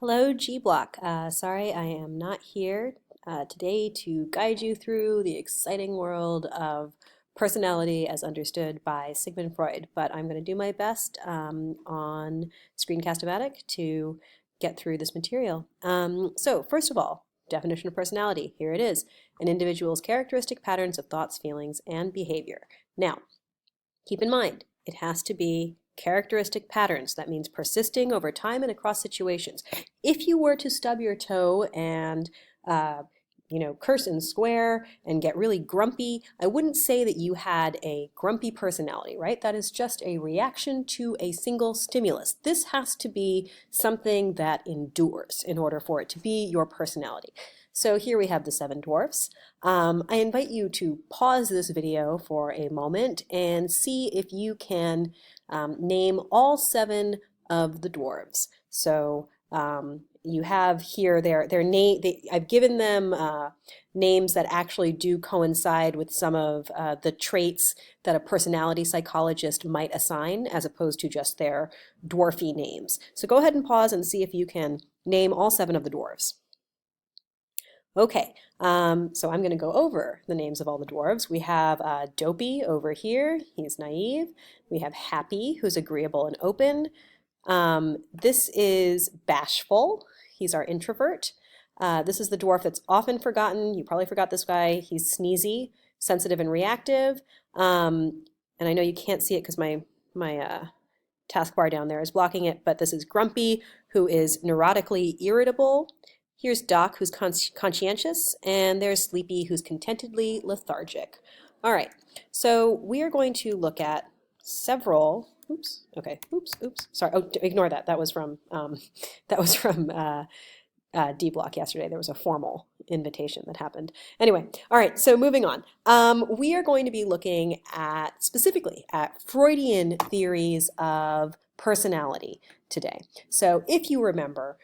Hello, G Block. Sorry, I am not here today to guide you through the exciting world of personality as understood by Sigmund Freud, but I'm going to do my best on Screencast-O-Matic to get through this material. So, first of all, definition of personality. Here it is: an individual's characteristic patterns of thoughts, feelings, and behavior. Now, keep in mind, it has to be characteristic patterns. That means persisting over time and across situations. If you were to stub your toe and curse and swear and get really grumpy, I wouldn't say that you had a grumpy personality, right? That is just a reaction to a single stimulus. This has to be something that endures in order for it to be your personality. So here we have the seven dwarfs. I invite you to pause this video for a moment and see if you can name all seven of the dwarves. So you have here their name. I've given them names that actually do coincide with some of the traits that a personality psychologist might assign, as opposed to just their dwarfy names. So go ahead and pause and see if you can name all seven of the dwarves. Okay, so I'm going to go over the names of all the dwarves. We have Dopey over here. He's naive. We have Happy, who's agreeable and open. This is Bashful. He's our introvert. This is the dwarf that's often forgotten. You probably forgot this guy. He's Sneezy, sensitive and reactive. And I know you can't see it because my taskbar down there is blocking it, but this is Grumpy, who is neurotically irritable. Here's Doc, who's conscientious, and there's Sleepy, who's contentedly lethargic. All right, so we are going to look at several. Sorry. Oh, ignore that. That was from D Block yesterday. There was a formal invitation that happened. Anyway, all right. So moving on, we are going to be looking specifically at Freudian theories of personality today. So if you remember.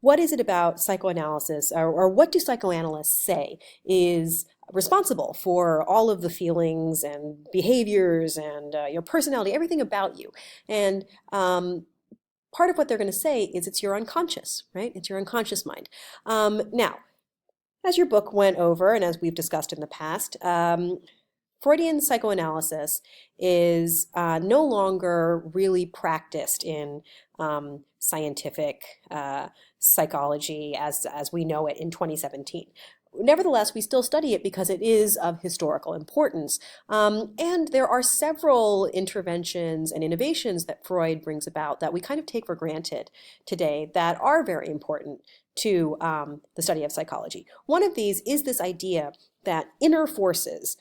What is it about psychoanalysis, or what do psychoanalysts say is responsible for all of the feelings and behaviors and your personality, everything about you? And part of what they're going to say is it's your unconscious, right? It's your unconscious mind. Now, as your book went over, and as we've discussed in the past, Freudian psychoanalysis is no longer really practiced in scientific psychology as we know it in 2017. Nevertheless, we still study it because it is of historical importance. And there are several interventions and innovations that Freud brings about that we kind of take for granted today that are very important to the study of psychology. One of these is this idea that inner forces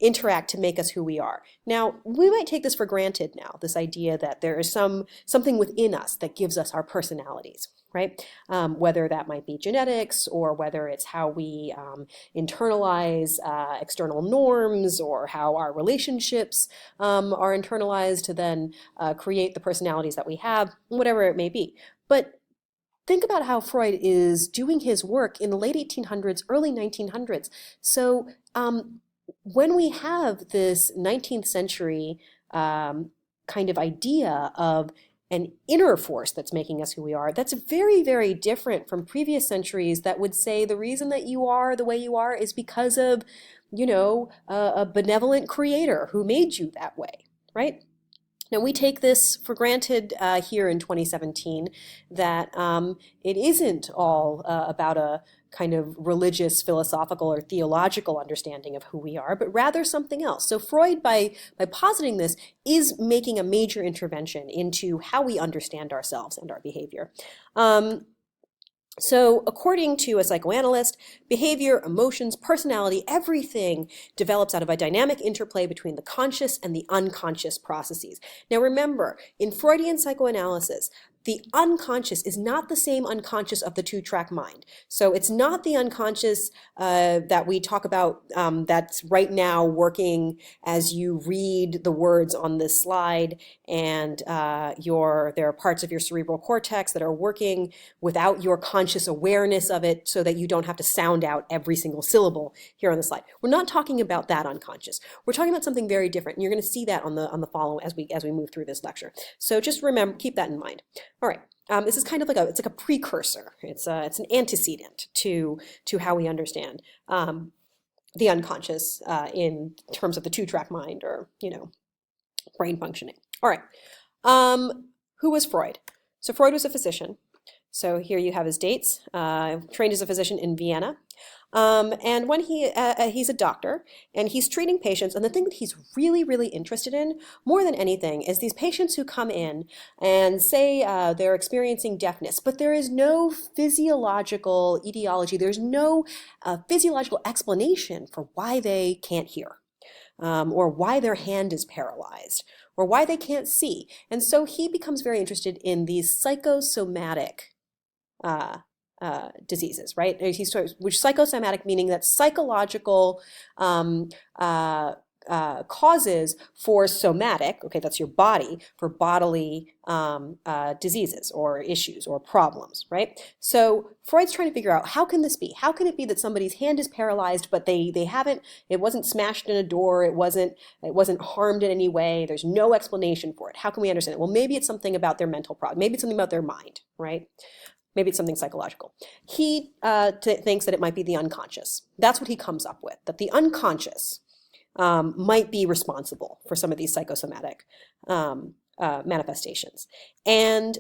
interact to make us who we are. Now, we might take this for granted now, this idea that there is something within us that gives us our personalities, right? Whether that might be genetics, or whether it's how we internalize external norms, or how our relationships are internalized to then create the personalities that we have, whatever it may be. But think about how Freud is doing his work in the late 1800s, early 1900s. So when we have this 19th century kind of idea of an inner force that's making us who we are, that's very, very different from previous centuries that would say the reason that you are the way you are is because of, a benevolent creator who made you that way, right? Now, we take this for granted here in 2017, that it isn't all about a kind of religious, philosophical, or theological understanding of who we are, but rather something else. So Freud, by positing this, is making a major intervention into how we understand ourselves and our behavior. So according to a psychoanalyst, behavior, emotions, personality, everything develops out of a dynamic interplay between the conscious and the unconscious processes. Now remember, in Freudian psychoanalysis, the unconscious is not the same unconscious of the two-track mind. So it's not the unconscious that we talk about that's right now working as you read the words on this slide, and there are parts of your cerebral cortex that are working without your conscious awareness of it, so that you don't have to sound out every single syllable here on the slide. We're not talking about that unconscious. We're talking about something very different. And you're going to see that on the follow as we move through this lecture. So just remember, keep that in mind. All right, this is kind of like it's like a precursor. It's an antecedent to how we understand the unconscious in terms of the two-track mind or, brain functioning. All right. Who was Freud? So Freud was a physician. So here you have his dates. Trained as a physician in Vienna. And when he's a doctor and he's treating patients, and the thing that he's really, really interested in more than anything is these patients who come in and say they're experiencing deafness, but there is no physiological etiology, there's no physiological explanation for why they can't hear, or why their hand is paralyzed, or why they can't see. And so he becomes very interested in these psychosomatic diseases, right? Which psychosomatic meaning that psychological causes for somatic, okay, that's your body, for bodily diseases or issues or problems, right? So Freud's trying to figure out, how can this be? How can it be that somebody's hand is paralyzed, but it wasn't smashed in a door, it wasn't harmed in any way, there's no explanation for it. How can we understand it? Well, maybe it's something about their mental problem, maybe it's something about their mind, right? Maybe it's something psychological. He thinks that it might be the unconscious. That's what he comes up with, that the unconscious might be responsible for some of these psychosomatic manifestations. And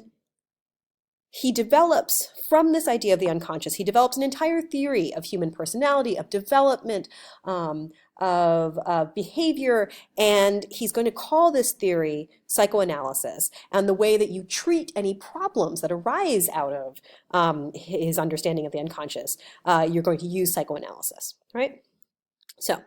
he develops, from this idea of the unconscious, he develops an entire theory of human personality, of development, of behavior, and he's going to call this theory psychoanalysis, and the way that you treat any problems that arise out of his understanding of the unconscious, you're going to use psychoanalysis, right? So,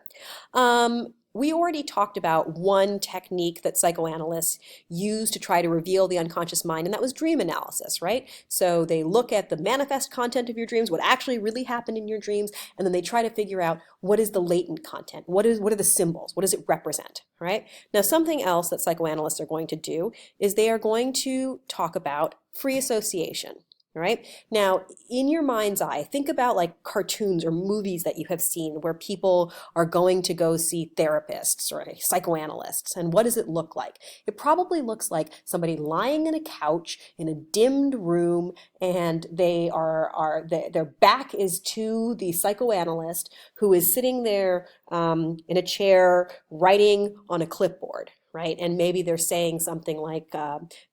we already talked about one technique that psychoanalysts use to try to reveal the unconscious mind, and that was dream analysis, right? So they look at the manifest content of your dreams, what actually really happened in your dreams, and then they try to figure out what is the latent content, what are the symbols, what does it represent, right? Now, something else that psychoanalysts are going to do is they are going to talk about free association. All right. Now, in your mind's eye, think about like cartoons or movies that you have seen where people are going to go see therapists or psychoanalysts. And what does it look like? It probably looks like somebody lying in a couch in a dimmed room, and their back is to the psychoanalyst, who is sitting there in a chair writing on a clipboard, right? And maybe they're saying something like,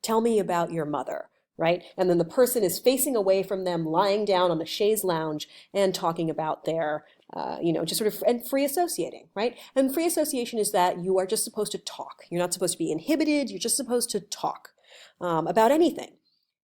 "Tell me about your mother." Right? And then the person is facing away from them, lying down on a chaise lounge and talking about their, just sort of, and free associating, right? And free association is that you are just supposed to talk. You're not supposed to be inhibited. You're just supposed to talk about anything,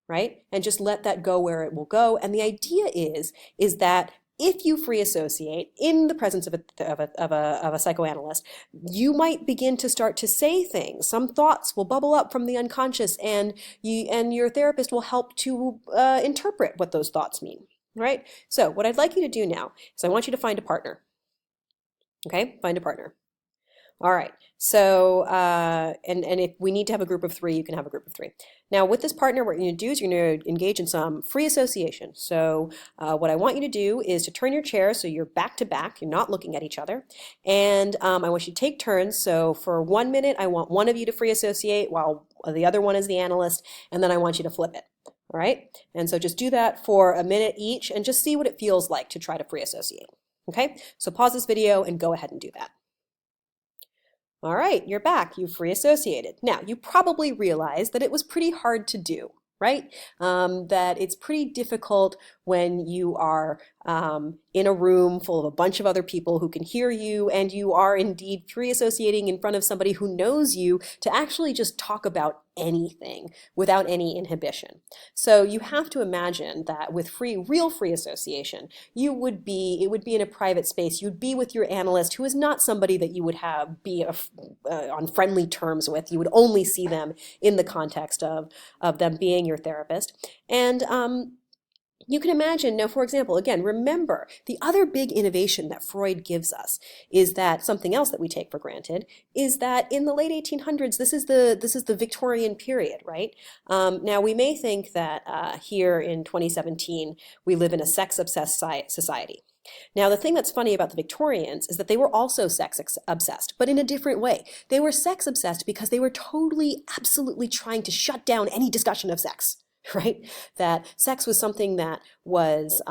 right? And just let that go where it will go. And the idea is that if you free associate in the presence of a psychoanalyst, you might begin to start to say things. Some thoughts will bubble up from the unconscious, and your therapist will help to interpret what those thoughts mean, right? So what I'd like you to do now is I want you to find a partner. Okay, find a partner. All right. So, and if we need to have a group of three, you can have a group of three. Now, with this partner, what you're going to do is you're going to engage in some free association. So, what I want you to do is to turn your chair so you're back to back, you're not looking at each other. And I want you to take turns. So, for 1 minute, I want one of you to free associate while the other one is the analyst, and then I want you to flip it. All right. And so, just do that for a minute each and just see what it feels like to try to free associate. Okay. So, pause this video and go ahead and do that. All right, you're back. You free associated. Now, you probably realized that it was pretty hard to do, right? That it's pretty difficult when you are in a room full of a bunch of other people who can hear you, and you are indeed free associating in front of somebody who knows you, to actually just talk about anything without any inhibition. So you have to imagine that with real free association, it would be in a private space. You'd be with your analyst, who is not somebody that you would be on friendly terms with. You would only see them in the context of them being your therapist. And you can imagine, now, for example, again, remember, the other big innovation that Freud gives us is that something else that we take for granted is that in the late 1800s, this is the Victorian period, right? Now, we may think that here in 2017, we live in a sex-obsessed society. Now, the thing that's funny about the Victorians is that they were also sex-obsessed, but in a different way. They were sex-obsessed because they were totally, absolutely trying to shut down any discussion of sex. right? That sex was something that was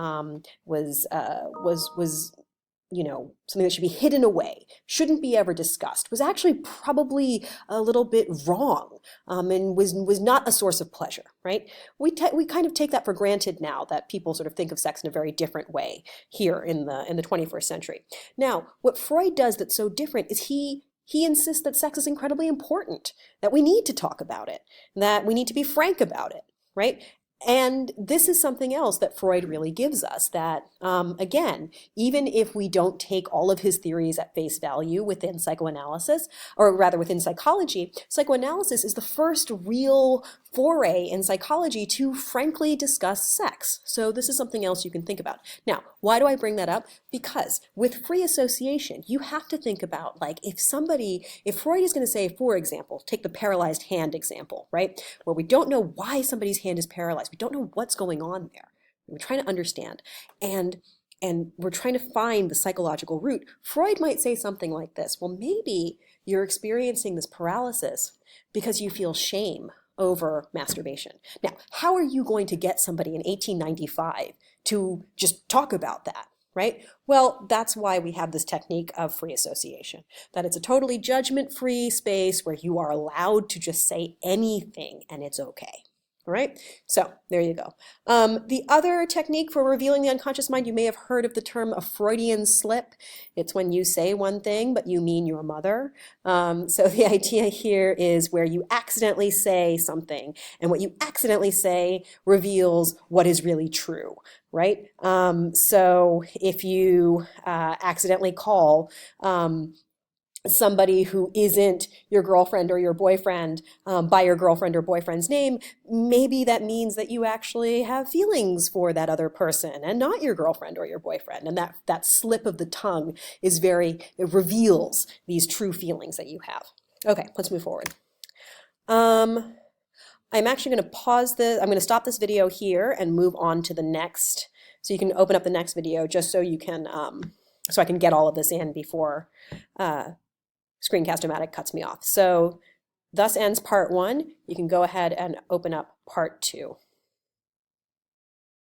something that should be hidden away, shouldn't be ever discussed, was actually probably a little bit wrong, and was not a source of pleasure, right? We kind of take that for granted now that people sort of think of sex in a very different way here in the 21st century. Now, what Freud does that's so different is he insists that sex is incredibly important, that we need to talk about it, that we need to be frank about it, right? And this is something else that Freud really gives us, that, again, even if we don't take all of his theories at face value within psychoanalysis, or rather within psychology, psychoanalysis is the first real foray in psychology to frankly discuss sex. So this is something else you can think about. Now, why do I bring that up? Because with free association, you have to think about, like, if Freud is going to say, for example, take the paralyzed hand example, right? Where we don't know why somebody's hand is paralyzed. We don't know what's going on there. We're trying to understand. And we're trying to find the psychological root. Freud might say something like this: well, maybe you're experiencing this paralysis because you feel shame over masturbation. Now, how are you going to get somebody in 1895 to just talk about that, right? Well, that's why we have this technique of free association, that it's a totally judgment-free space where you are allowed to just say anything and it's okay. All right, so there you go. The other technique for revealing the unconscious mind, you may have heard of the term a Freudian slip. It's when you say one thing, but you mean your mother. So the idea here is where you accidentally say something, and what you accidentally say reveals what is really true, right? So if you accidentally call somebody who isn't your girlfriend or your boyfriend by your girlfriend or boyfriend's name, maybe that means that you actually have feelings for that other person and not your girlfriend or your boyfriend. And that slip of the tongue it reveals these true feelings that you have. Okay, let's move forward. I'm actually going to pause this. I'm going to stop this video here and move on to the next. So you can open up the next video just so you can, so I can get all of this in before Screencast-O-Matic cuts me off. So thus ends part 1. You can go ahead and open up part 2.